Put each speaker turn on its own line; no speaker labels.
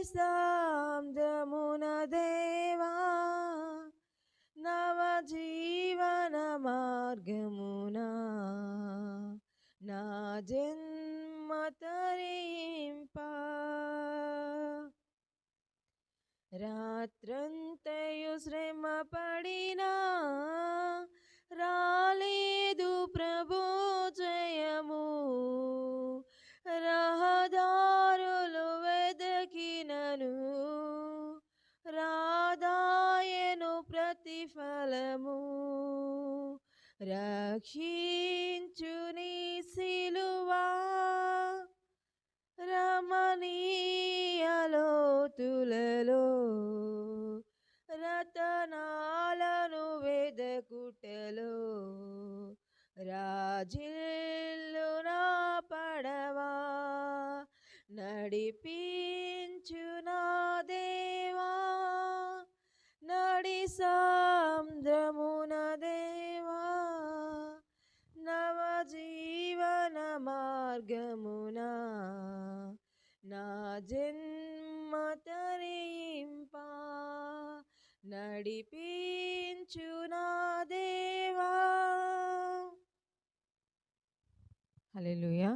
సాంద్రమున దేవా నవ జీవన మార్గమునా నా జన్మ తరింపా రాత్రంతయు శ్రమ పడినా రాలేదు ప్రభు జయము రహదారులు వెదకినను రాదాయను ప్రతిఫలము రక్షించు నీ సిలువా రమణీయలోతులలో రతనాలను వెదకుటలో రాజిల్లు నా పడవా నడిపించు నా దేవా నడి సాంద్రమున దేవా నవ జీవన మార్గమునా నా జన్మ తరింపా నడిపించు నా దేవా. హల్లెలూయా.